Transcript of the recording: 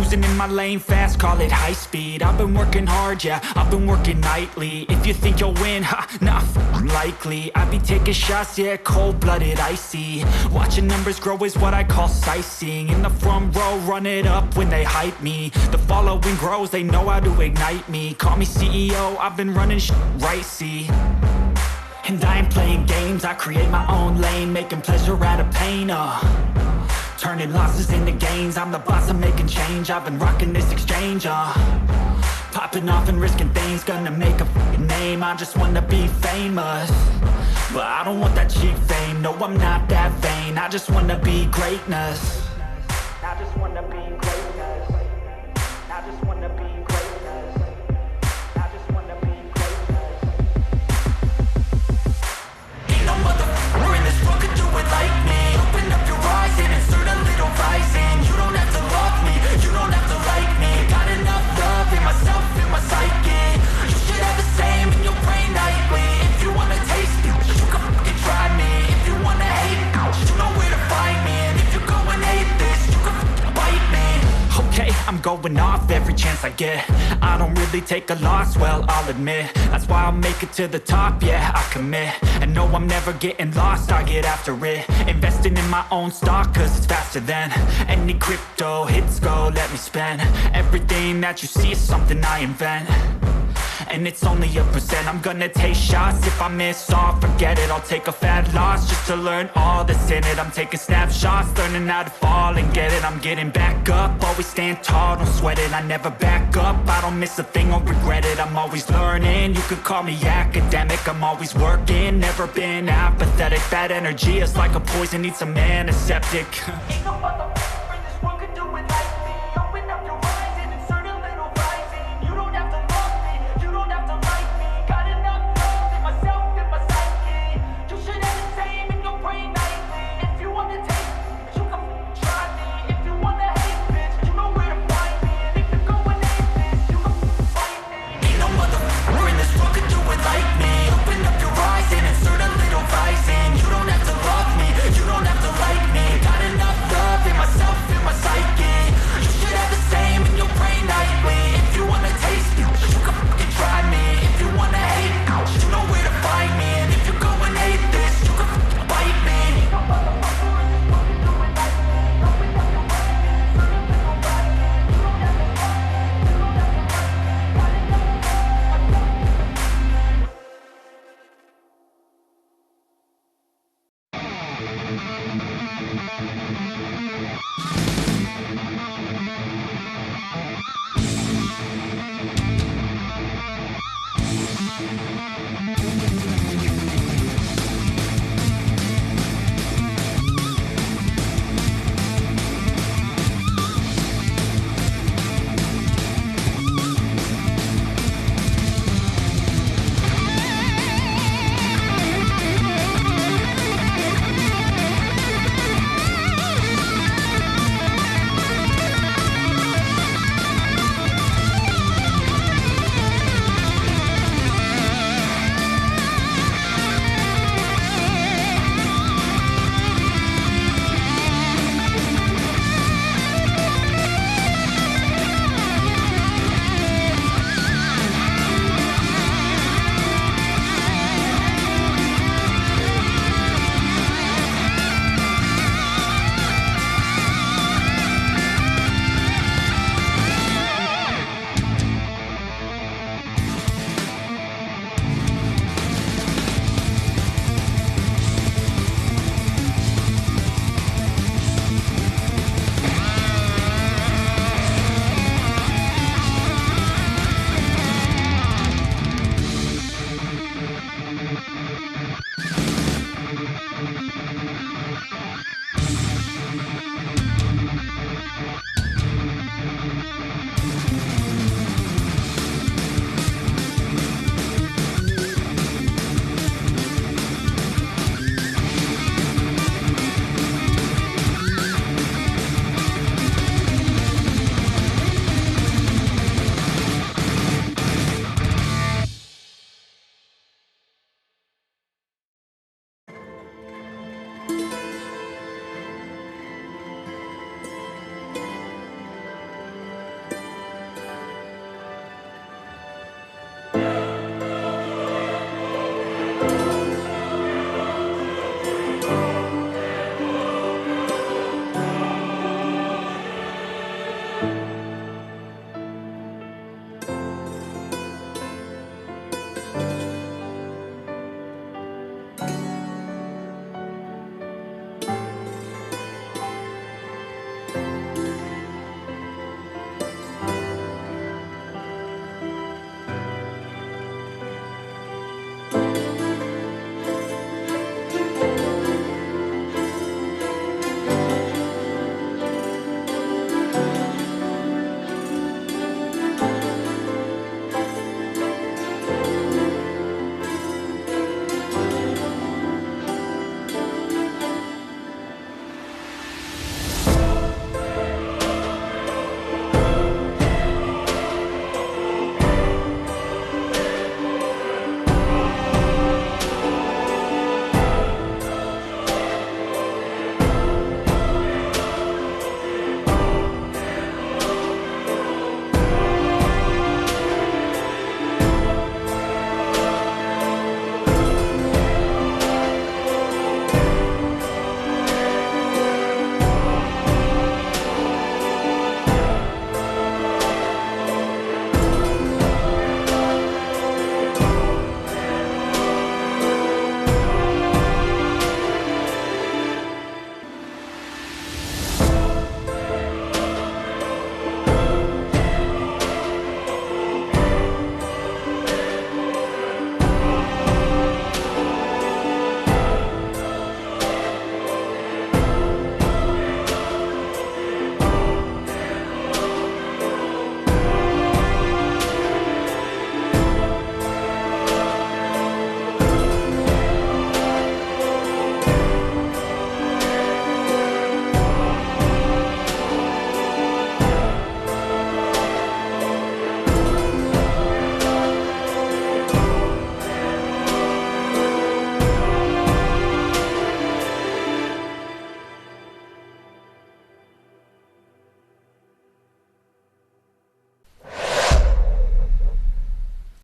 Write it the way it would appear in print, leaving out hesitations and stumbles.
Cruising in my lane fast, call it high speed. I've been working hard, yeah, I've been working nightly. If you think you'll win, ha, nah, unlikely. I be taking shots, yeah, cold-blooded, icy. Watching numbers grow is what I call sightseeing. In the front row, run it up when they hype me. The following grows, they know how to ignite me. Call me CEO, I've been running right, see. And I ain't playing games, I create my own lane, making pleasure out of pain, turning losses into gains. I'm the boss, I'm making change. I've been rocking this exchange, popping off and risking things. Gonna make a f***ing name. I just wanna be famous, but I don't want that cheap fame. No, I'm not that vain. I just wanna be greatness. I just wanna be greatness. I just wanna be greatness. I just wanna be greatness. Ain't no motherfucker in this world could do it like me. Open up your eyes and insert a little rising. You don't have to love me, you don't have to like me. Got enough love in myself, in my psyche. You should have the same in your brain nightly. If you wanna taste it, you can fucking try me. If you wanna hate, you know where to find me. And if you go and hate this, you can fucking bite me. Okay, I'm going off every chance I get. I don't really take a loss, well, I'll admit. That's why I'll make it to the top, yeah, I commit. And no, I'm never getting lost, I get after it. Investing in my own stock, cause it's faster than any crypto hits go, let me spend. Everything that you see is something I invent, and it's only a percent. I'm gonna take shots, if I miss all, forget it. I'll take a fat loss just to learn all that's in it. I'm taking snapshots, learning how to fall and get it. I'm getting back up, always stand tall, don't sweat it. I never back up, I don't miss a thing or regret it. I'm always learning, you could call me academic. I'm always working, never been apathetic. Bad energy is like a poison, needs some antiseptic. Ain't no motherfucker in this world could do it like me. Open up your eyes and insert a little rising. You don't have to love me, you don't have to like me. Got enough love in myself, in my psyche. You should have the same in your brain nightly. If you wanna taste it, you can try me. If you wanna hate bitch, you know where to find me. And if you go and hate this, you can fight me. Ain't no motherfucker in this world could do it like me. Open up your eyes and insert a little rising. You don't have to love me, you don't have to like me. Got enough love in myself, in my psyche. You should have the same in your brain nightly. If you wanna taste it, you can fucking try me. If you wanna hate, you know where to find me. And if you go and hate this, you can fucking bite me.